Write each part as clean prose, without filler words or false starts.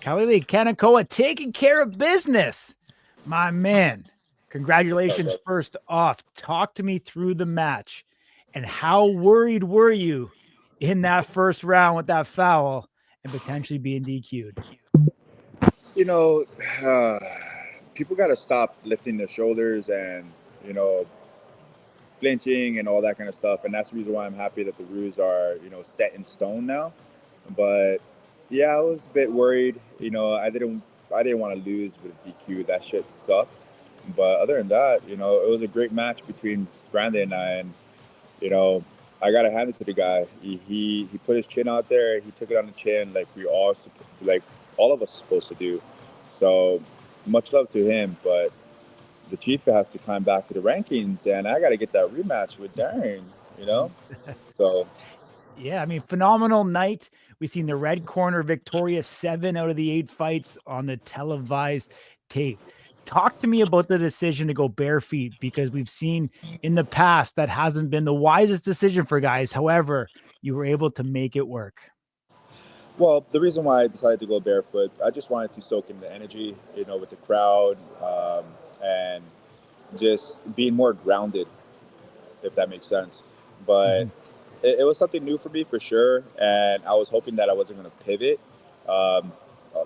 Kalili Kanekoa taking care of business. My man, congratulations first off. Talk to me through the match and how worried were you in that first round with that foul and potentially being DQ'd? You know, uh, people got to stop lifting their shoulders and, you know, flinching and all that kind of stuff. And that's the reason why I'm happy that the rules are, set in stone now. But yeah, I was a bit worried. I didn't want to lose with DQ. That shit sucked. But other than that, it was a great match between Brandon and I. And you know, I gotta hand it to the guy. He put his chin out there. He took it on the chin, like all of us supposed to do. So much love to him. But the Chief has to climb back to the rankings, and I got to get that rematch with Darren. You know, so Yeah, I mean, phenomenal night. We've seen the red corner victorious 7 out of the 8 fights on the televised tape. Talk to me about the decision to go bare feet because we've seen in the past that hasn't been the wisest decision for guys. However, you were able to make it work. well, the reason why I decided to go barefoot, I just wanted to soak in the energy, with the crowd, and just being more grounded, if that makes sense. But Mhm. it was something new for me for sure, and I was hoping that I wasn't going to pivot.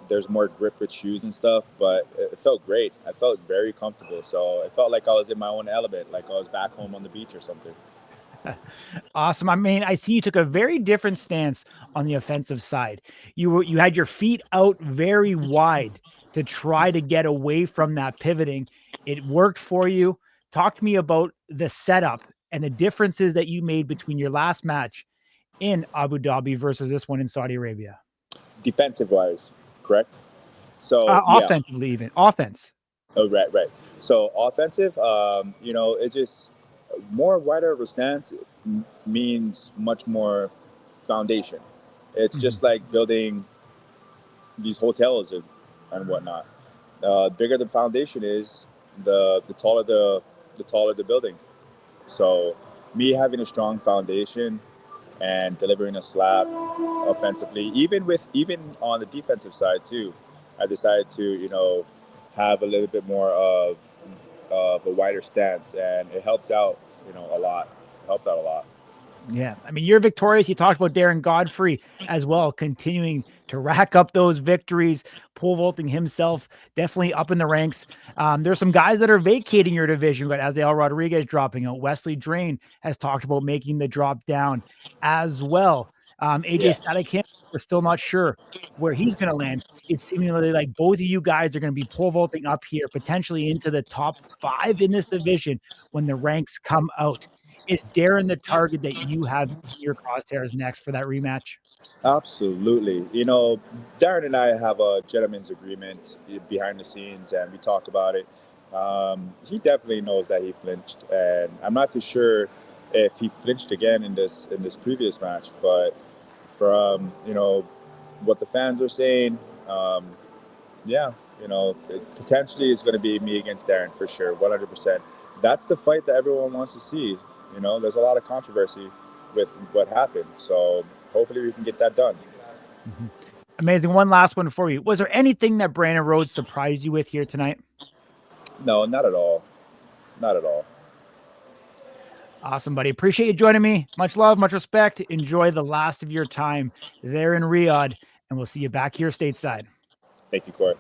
There's more grip with shoes and stuff, but it felt great. I felt very comfortable, so it felt like I was in my own element, like I was back home on the beach or something. Awesome. I mean, I see you took a very different stance on the offensive side. You had your feet out very wide to try to get away from that pivoting. It worked for you. Talk to me about the setup and the differences that you made between your last match in Abu Dhabi versus this one in Saudi Arabia. Defensive wise, correct? So yeah. Offensively, even offense. Oh, right, right. So offensive, it just more wider of a stance means much more foundation. It's Mhm. just like building these hotels and whatnot. Bigger the foundation is, the taller the building. So, me having a strong foundation and delivering a slap offensively, even on the defensive side too, I decided to have a little bit more of a wider stance, and it helped out a lot. It helped out a lot. Yeah. I mean, you're victorious. You talked about Darren Godfrey as well, continuing to rack up those victories, pole vaulting himself, definitely up in the ranks. There's some guys that are vacating your division, but Azael Rodriguez dropping out. Wesley Drain has talked about making the drop down as well. AJ Yeah, Static, we're still not sure where he's going to land. It's seemingly like both of you guys are going to be pole vaulting up here, potentially into the top 5 in this division when the ranks come out. Is Darren the target that you have in your crosshairs next for that rematch? absolutely. Darren and I have a gentleman's agreement behind the scenes, and we talk about it. He definitely knows that he flinched, and I'm not too sure if he flinched again in this previous match. But from what the fans are saying, um, yeah, potentially it's going to be me against Darren for sure, 100%. That's the fight that everyone wants to see. There's a lot of controversy with what happened, so hopefully we can get that done. Mhm. Amazing. One last one for you. Was there anything that Brandon Rhodes surprised you with here tonight? No, not at all. Not at all. Awesome, buddy. Appreciate you joining me. Much love, much respect. Enjoy the last of your time there in Riyadh, and we'll see you back here stateside. Thank you, Corey.